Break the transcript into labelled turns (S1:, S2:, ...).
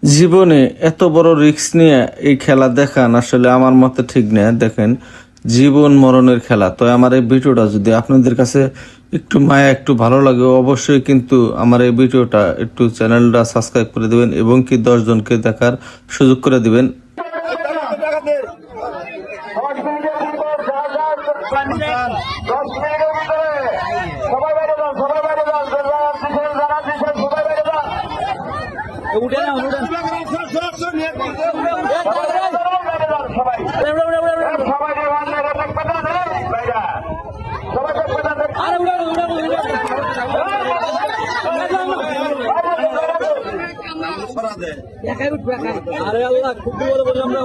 S1: জীবনে এত বড় রিস্ক নিয়ে এই খেলা দেখান আসলে আমার মতে ঠিক না। দেখেন, জীবন মরণের খেলা। তো আমার এই ভিডিওটা যদি আপনাদের কাছে একটু মায়া একটু ভালো লাগে, অবশ্যই কিন্তু আমার এই ভিডিওটা একটু চ্যানেলটা সাবস্ক্রাইব করে দিবেন এবং কি 10 জনকে দেখার সুযোগ করে দিবেন।
S2: আরে আল্লাহ খুব বড় বলে আমরা